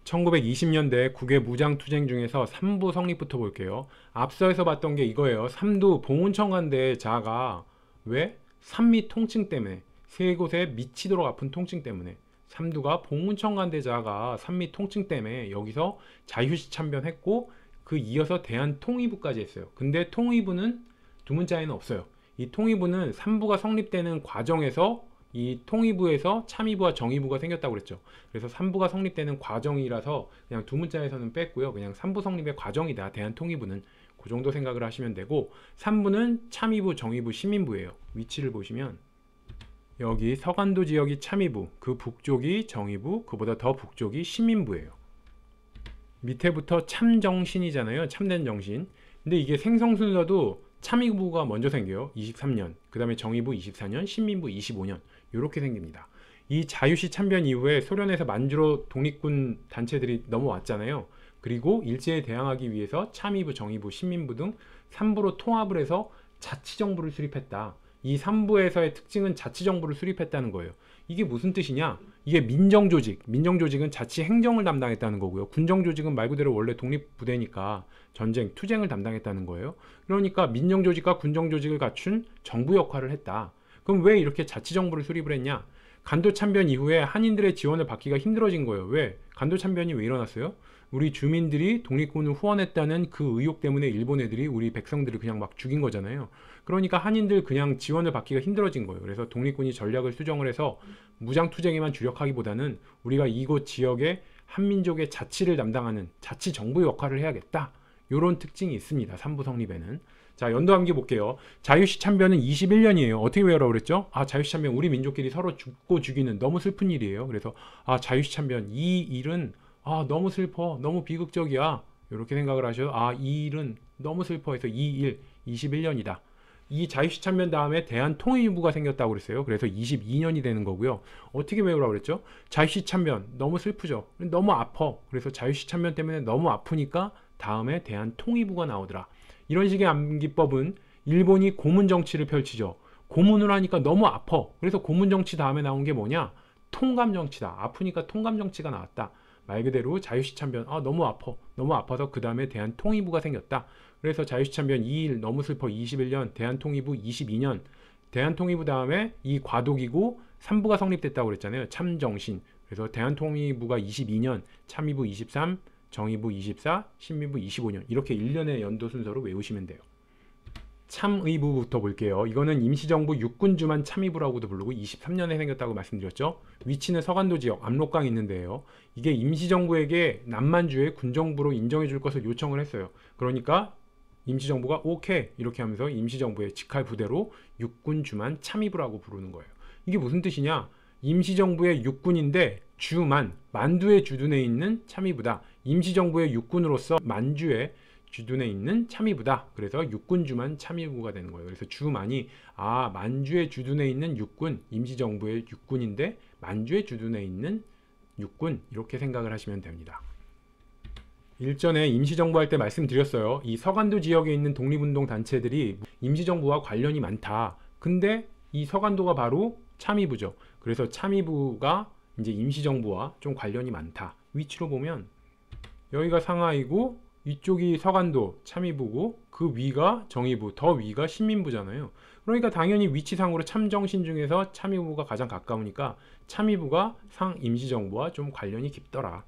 1920년대 국외 무장투쟁 중에서 삼부 성립부터 볼게요. 앞서에서 봤던 게 이거예요. 삼두 봉훈청간대 자가 왜? 삼미 통칭 때문에 세 곳에 미치도록 아픈 통칭 때문에 삼두가 봉훈청간대 자가 삼미 통칭 때문에 여기서 자유시 참변했고 그 이어서 대한통일부까지 했어요. 근데 통일부는 두 문자에는 없어요. 이 통일부는 삼부가 성립되는 과정에서 이 통일부에서 참의부와 정의부가 생겼다고 그랬죠. 그래서 삼부가 성립되는 과정이라서 그냥 두 문자에서는 뺐고요. 그냥 삼부 성립의 과정이다. 대한통일부는 그 정도 생각을 하시면 되고, 삼부는 참의부, 정의부, 시민부예요. 위치를 보시면 여기 서간도 지역이 참의부, 그 북쪽이 정의부, 그보다 더 북쪽이 시민부예요. 밑에부터 참정신이잖아요. 참된 정신. 근데 이게 생성 순서도 참의부가 먼저 생겨요. 23년. 그 다음에 정의부 24년, 신민부 25년. 이렇게 생깁니다. 이 자유시 참변 이후에 소련에서 만주로 독립군 단체들이 넘어왔잖아요. 그리고 일제에 대항하기 위해서 참의부, 정의부, 신민부 등 3부로 통합을 해서 자치정부를 수립했다. 이 3부에서의 특징은 자치정부를 수립했다는 거예요. 이게 무슨 뜻이냐? 이게 민정조직, 민정조직은 자치행정을 담당했다는 거고요. 군정조직은 말 그대로 원래 독립부대니까 전쟁, 투쟁을 담당했다는 거예요. 그러니까 민정조직과 군정조직을 갖춘 정부 역할을 했다. 그럼 왜 이렇게 자치정부를 수립을 했냐? 간도참변 이후에 한인들의 지원을 받기가 힘들어진 거예요. 왜? 간도참변이 왜 일어났어요? 우리 주민들이 독립군을 후원했다는 그 의혹 때문에 일본 애들이 우리 백성들을 그냥 막 죽인 거잖아요. 그러니까 한인들 그냥 지원을 받기가 힘들어진 거예요. 그래서 독립군이 전략을 수정을 해서 무장투쟁에만 주력하기보다는 우리가 이곳 지역의 한민족의 자치를 담당하는 자치정부 역할을 해야겠다. 이런 특징이 있습니다. 삼부 성립에는. 자, 연도암기 볼게요. 자유시 참변은 21년이에요. 어떻게 외우라고 그랬죠? 아, 자유시 참변 우리 민족끼리 서로 죽고 죽이는 너무 슬픈 일이에요. 그래서 아, 자유시 참변 이 일은 아, 너무 슬퍼. 너무 비극적이야. 이렇게 생각을 하셔도 아, 이 일은 너무 슬퍼 해서 이 일 21년이다. 이 자유시 참변 다음에 대한통일부가 생겼다고 그랬어요. 그래서 22년이 되는 거고요. 어떻게 외우라고 그랬죠? 자유시 참변 너무 슬프죠. 너무 아파. 그래서 자유시 참변 때문에 너무 아프니까 다음에 대한통일부가 나오더라. 이런 식의 암기법은 일본이 고문 정치를 펼치죠. 고문을 하니까 너무 아파. 그래서 고문 정치 다음에 나온 게 뭐냐? 통감 정치다. 아프니까 통감 정치가 나왔다. 말 그대로 자유시 참변 아, 너무 아파. 너무 아파서 그 다음에 대한통일부가 생겼다. 그래서 자유시 참변 2일 너무 슬퍼 21년, 대한통일부 22년. 대한통일부 다음에 이 과도기고 3부가 성립됐다고 그랬잖아요. 참정신. 그래서 대한통일부가 22년, 참의부 23, 정의부 24, 신민부 25년. 이렇게 1년의 연도 순서로 외우시면 돼요. 참의부부터 볼게요. 이거는 임시정부 육군주만 참의부라고도 부르고 23년에 생겼다고 말씀드렸죠. 위치는 서간도 지역 압록강 있는데요. 이게 임시정부에게 남만주의 군정부로 인정해 줄 것을 요청을 했어요. 그러니까 임시정부가 오케이 이렇게 하면서 임시정부의 직할 부대로 육군주만 참의부라고 부르는 거예요. 이게 무슨 뜻이냐? 임시정부의 육군인데 주만, 만두의 주둔에 있는 참의부다. 임시정부의 육군으로서 만주의 주둔에 있는 참의부다. 그래서 육군주만 참의부가 되는 거예요. 그래서 주만이 아, 만주의 주둔에 있는 육군, 임시정부의 육군인데 만주의 주둔에 있는 육군 이렇게 생각을 하시면 됩니다. 일전에 임시정부 할 때 말씀드렸어요. 이 서간도 지역에 있는 독립운동 단체들이 임시정부와 관련이 많다. 근데 이 서간도가 바로 참의부죠. 그래서 참의부가 이제 임시정부와 좀 관련이 많다. 위치로 보면 여기가 상하이고 이쪽이 서간도 참의부고 그 위가 정의부, 더 위가 신민부잖아요. 그러니까 당연히 위치상으로 참정신 중에서 참의부가 가장 가까우니까 참의부가 상임시정부와 좀 관련이 깊더라.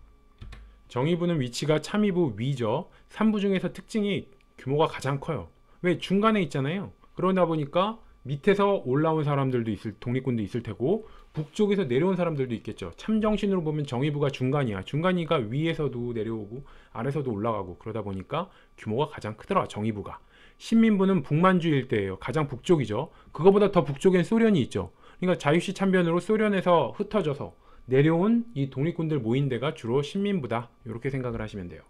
정의부는 위치가 참의부 위죠. 3부 중에서 특징이 규모가 가장 커요. 왜? 중간에 있잖아요. 그러다 보니까 밑에서 올라온 사람들도 독립군도 있을 테고 북쪽에서 내려온 사람들도 있겠죠. 참정신으로 보면 정의부가 중간이야. 중간이가 위에서도 내려오고 아래서도 올라가고 그러다 보니까 규모가 가장 크더라. 정의부가. 신민부는 북만주 일대예요. 가장 북쪽이죠. 그거보다 더 북쪽엔 소련이 있죠. 그러니까 자유시 참변으로 소련에서 흩어져서 내려온 이 독립군들 모인 데가 주로 신민부다. 이렇게 생각을 하시면 돼요.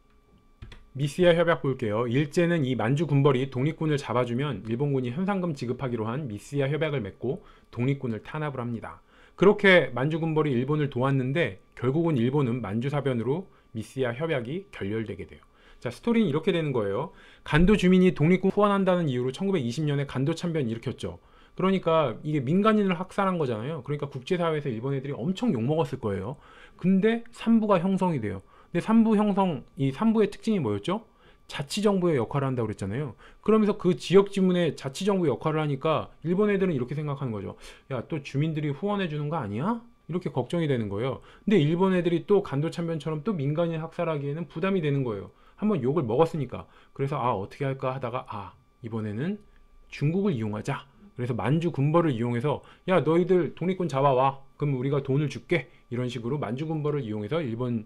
미스야 협약 볼게요. 일제는 이 만주 군벌이 독립군을 잡아주면 일본군이 현상금 지급하기로 한 미스야 협약을 맺고 독립군을 탄압을 합니다. 그렇게 만주 군벌이 일본을 도왔는데 결국은 일본은 만주 사변으로 미스야 협약이 결렬되게 돼요. 자, 스토리는 이렇게 되는 거예요. 간도 주민이 독립군 후원한다는 이유로 1920년에 간도 참변 일으켰죠. 그러니까 이게 민간인을 학살한 거잖아요. 그러니까 국제사회에서 일본 애들이 엄청 욕먹었을 거예요. 근데 삼부가 형성이 돼요. 근데 삼부 형성, 이 삼부의 특징이 뭐였죠? 자치정부의 역할을 한다고 그랬잖아요. 그러면서 그 지역 지문에 자치정부 역할을 하니까 일본 애들은 이렇게 생각하는 거죠. 야, 또 주민들이 후원해 주는 거 아니야? 이렇게 걱정이 되는 거예요. 근데 일본 애들이 또 간도참변처럼 또 민간인 학살하기에는 부담이 되는 거예요. 한번 욕을 먹었으니까. 그래서 아, 어떻게 할까 하다가 아, 이번에는 중국을 이용하자. 그래서 만주 군벌을 이용해서 야, 너희들 독립군 잡아와. 그럼 우리가 돈을 줄게. 이런 식으로 만주 군벌을 이용해서 일본이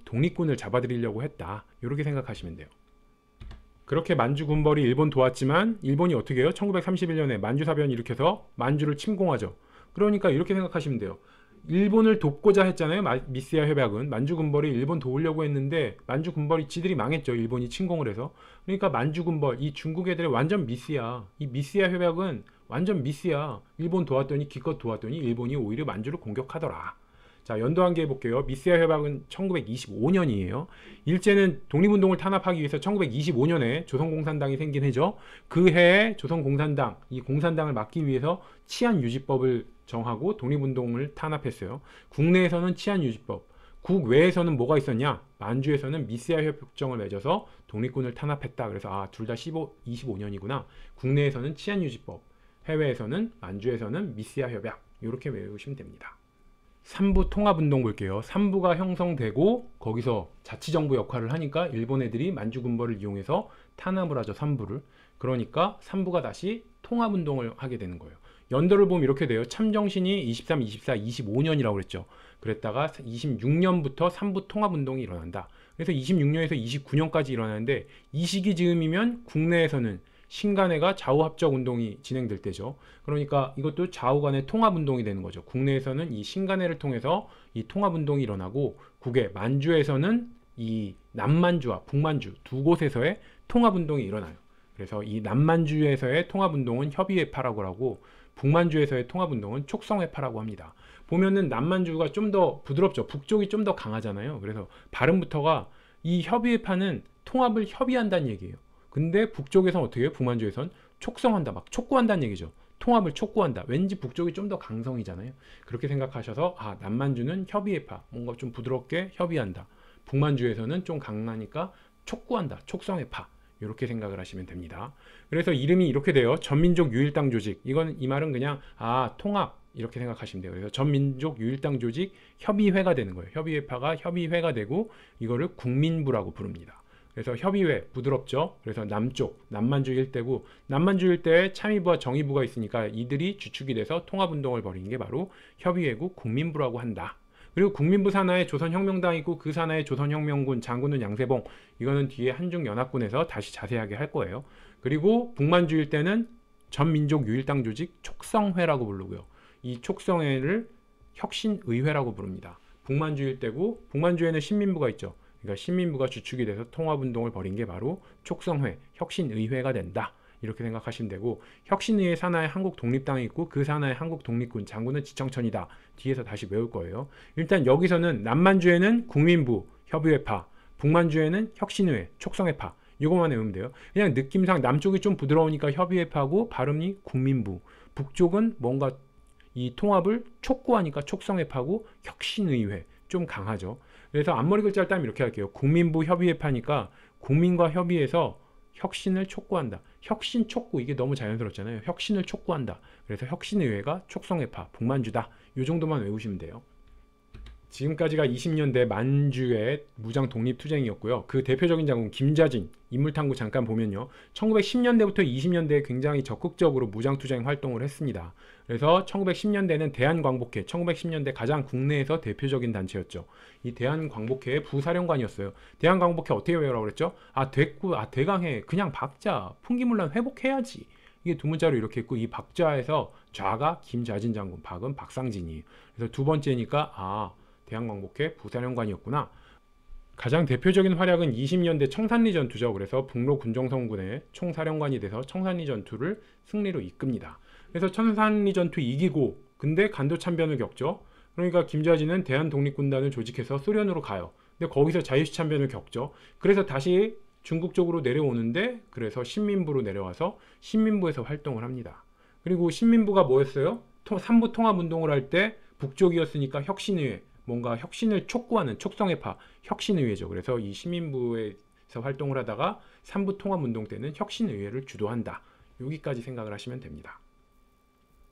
독립군을 잡아들이려고 했다. 이렇게 생각하시면 돼요. 그렇게 만주 군벌이 일본 도왔지만 일본이 어떻게 해요? 1931년에 만주사변 일으켜서 만주를 침공하죠. 그러니까 이렇게 생각하시면 돼요. 일본을 돕고자 했잖아요. 미스야 협약은. 만주 군벌이 일본 도우려고 했는데 만주 군벌이 지들이 망했죠. 일본이 침공을 해서. 그러니까 만주 군벌, 이 중국 애들의 완전 미스야. 이 미스야 협약은 완전 미스야. 일본 도왔더니 기껏 도왔더니 일본이 오히려 만주를 공격하더라. 자, 연도 한 개 해볼게요. 미스야 협약은 1925년이에요. 일제는 독립운동을 탄압하기 위해서 1925년에 조선공산당이 생긴 해죠. 그 해에 조선공산당, 이 공산당을 막기 위해서 치안유지법을 정하고 독립운동을 탄압했어요. 국내에서는 치안유지법, 국외에서는 뭐가 있었냐? 만주에서는 미스야 협정을 맺어서 독립군을 탄압했다. 그래서 아, 둘 다 25년이구나. 국내에서는 치안유지법, 해외에서는 만주에서는 미스야 협약. 이렇게 외우시면 됩니다. 삼부 통합운동 볼게요. 삼부가 형성되고 거기서 자치정부 역할을 하니까 일본 애들이 만주군벌을 이용해서 탄압을 하죠. 삼부를. 그러니까 삼부가 다시 통합운동을 하게 되는 거예요. 연도를 보면 이렇게 돼요. 참정신이 23, 24, 25년이라고 그랬죠. 그랬다가 26년부터 삼부 통합운동이 일어난다. 그래서 26년에서 29년까지 일어나는데 이 시기 즈음이면 국내에서는 신간회가 좌우합적 운동이 진행될 때죠. 그러니까 이것도 좌우 간의 통합 운동이 되는 거죠. 국내에서는 이 신간회를 통해서 이 통합 운동이 일어나고 국외 만주에서는 이 남만주와 북만주 두 곳에서의 통합 운동이 일어나요. 그래서 이 남만주에서의 통합 운동은 협의회파라고 하고 북만주에서의 통합 운동은 촉성회파라고 합니다. 보면은 남만주가 좀 더 부드럽죠. 북쪽이 좀 더 강하잖아요. 그래서 발음부터가 이 협의회파는 통합을 협의한다는 얘기예요. 근데 북쪽에선 어떻게 해요? 북만주에선 촉성한다, 막 촉구한다는 얘기죠. 통합을 촉구한다. 왠지 북쪽이 좀 더 강성이잖아요. 그렇게 생각하셔서 아, 남만주는 협의회파, 뭔가 좀 부드럽게 협의한다. 북만주에서는 좀 강하니까 촉구한다, 촉성회파. 이렇게 생각을 하시면 됩니다. 그래서 이름이 이렇게 돼요. 전민족 유일당 조직. 이 말은 그냥 아, 통합 이렇게 생각하시면 돼요. 그래서 전민족 유일당 조직 협의회가 되는 거예요. 협의회파가 협의회가 되고 이거를 국민부라고 부릅니다. 그래서 협의회 부드럽죠. 그래서 남쪽 남만주 일대고 남만주 일대에 참의부와 정의부가 있으니까 이들이 주축이 돼서 통합운동을 벌이는 게 바로 협의회고 국민부라고 한다. 그리고 국민부 산하에 조선혁명당이 있고 그 산하에 조선혁명군 장군은 양세봉. 이거는 뒤에 한중연합군에서 다시 자세하게 할 거예요. 그리고 북만주 일대는 전민족유일당 조직 촉성회라고 부르고요. 이 촉성회를 혁신의회라고 부릅니다. 북만주 일대고 북만주에는 신민부가 있죠. 그러니까 신민부가 주축이 돼서 통합운동을 벌인 게 바로 촉성회, 혁신의회가 된다. 이렇게 생각하시면 되고 혁신의회 산하에 한국독립당이 있고 그 산하에 한국독립군, 장군은 지청천이다. 뒤에서 다시 외울 거예요. 일단 여기서는 남만주에는 국민부, 협의회파, 북만주에는 혁신의회, 촉성회파. 이것만 외우면 돼요. 그냥 느낌상 남쪽이 좀 부드러우니까 협의회파고 발음이 국민부, 북쪽은 뭔가 이 통합을 촉구하니까 촉성회파고 혁신의회, 좀 강하죠. 그래서 앞머리 글자를 따면 이렇게 할게요. 국민부 협의회파니까 국민과 협의해서 혁신을 촉구한다. 혁신 촉구, 이게 너무 자연스럽잖아요. 혁신을 촉구한다. 그래서 혁신의회가 촉성회파, 북만주다. 이 정도만 외우시면 돼요. 지금까지가 20년대 만주의 무장 독립투쟁이었고요. 그 대표적인 장군 김자진, 인물탐구 잠깐 보면요. 1910년대부터 20년대에 굉장히 적극적으로 무장투쟁 활동을 했습니다. 그래서 1910년대는 대한광복회, 1910년대 가장 국내에서 대표적인 단체였죠. 이 대한광복회의 부사령관이었어요. 대한광복회 어떻게 외우라고 그랬죠? 아, 됐고, 아, 대강해. 그냥 박자, 풍기문란 회복해야지. 이게 두 문자로 이렇게 있고 이 박자에서 좌가 김자진 장군, 박은 박상진이에요. 그래서 두 번째니까 아, 대한광복회 부사령관이었구나. 가장 대표적인 활약은 20년대 청산리 전투죠. 그래서 북로 군정성군의 총사령관이 돼서 청산리 전투를 승리로 이끕니다. 그래서 청산리 전투 이기고 근데 간도 참변을 겪죠. 그러니까 김자진은 대한독립군단을 조직해서 소련으로 가요. 근데 거기서 자유시 참변을 겪죠. 그래서 다시 중국 쪽으로 내려오는데 그래서 신민부로 내려와서 신민부에서 활동을 합니다. 그리고 신민부가 뭐였어요? 삼부 통합운동을 할 때 북쪽이었으니까 혁신의회, 뭔가 혁신을 촉구하는 촉성의파, 혁신의회죠. 그래서 이 시민부에서 활동을 하다가 3부 통합운동 때는 혁신의회를 주도한다. 여기까지 생각을 하시면 됩니다.